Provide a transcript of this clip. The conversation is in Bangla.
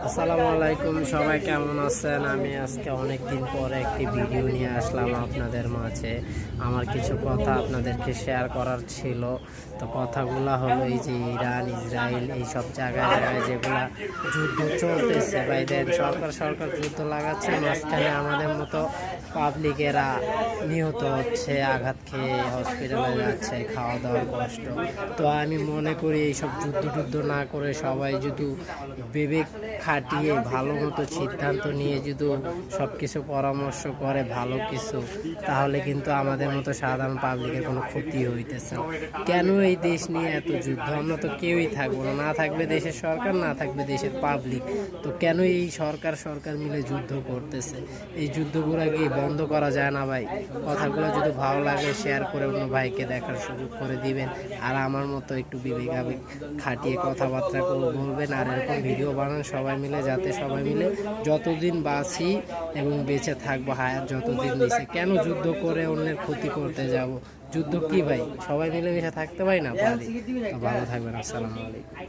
আসসালামু আলাইকুম, সবাই কেমন আছেন? আমি আজকে অনেক দিন পরে একটি ভিডিও নিয়ে আসলাম আপনাদের মাঝে। আমার কিছু কথা আপনাদেরকে শেয়ার করার ছিল। তো কথাগুলো হলো এই যে ইরান ইসরায়েল এই সব জায়গায় জায়গায় যেগুলা যুদ্ধ চলতেছে, ভাই দেন সরকার যুদ্ধ লাগাচ্ছে, মাঝখানে আমাদের মতো পাবলিকেরা নিহত হচ্ছে, আঘাত খেয়ে হসপিটালে যাচ্ছে, খাওয়া দাওয়ার কষ্ট। তো আমি মনে করি এইসব যুদ্ধ না করে সবাই যদি বিবেক খাটিয়ে ভালো মতো সিদ্ধান্ত নিয়ে যদি সব কিছু পরামর্শ করে ভালো কিছু, তাহলে কিন্তু আমাদের মতো সাধারণ পাবলিকের কোনো ক্ষতি হইতেছে না। কেন এই দেশ নিয়ে এত যুদ্ধ? আমরা তো কেউই থাকবো না, না থাকবে দেশের সরকার, না থাকবে দেশের পাবলিক। তো কেন এই সরকার মিলে যুদ্ধ করতেছে? এই যুদ্ধগুলো কি বন্ধ করা যায় না ভাই? কথাগুলো যদি ভালো লাগে শেয়ার করে অন্য ভাইকে দেখার সুযোগ করে দিবেন, আর আমার মতো একটু বিবেক আবেগ খাটিয়ে কথাবার্তা বলবেন, আর এরকম ভিডিও বানান সবাই মিলে, যাতে সবাই মিলে যতদিন বাঁচি এবং বেঁচে থাকবো, হায়াত যতদিন নিচে, কেন যুদ্ধ করে অন্যের ক্ষতি করতে যাব? যুদ্ধ কি ভাই? সবাই মিলে মিশে থাকতে পারি না পারি? ভালো থাকবেন। আসসালামু আলাইকুম।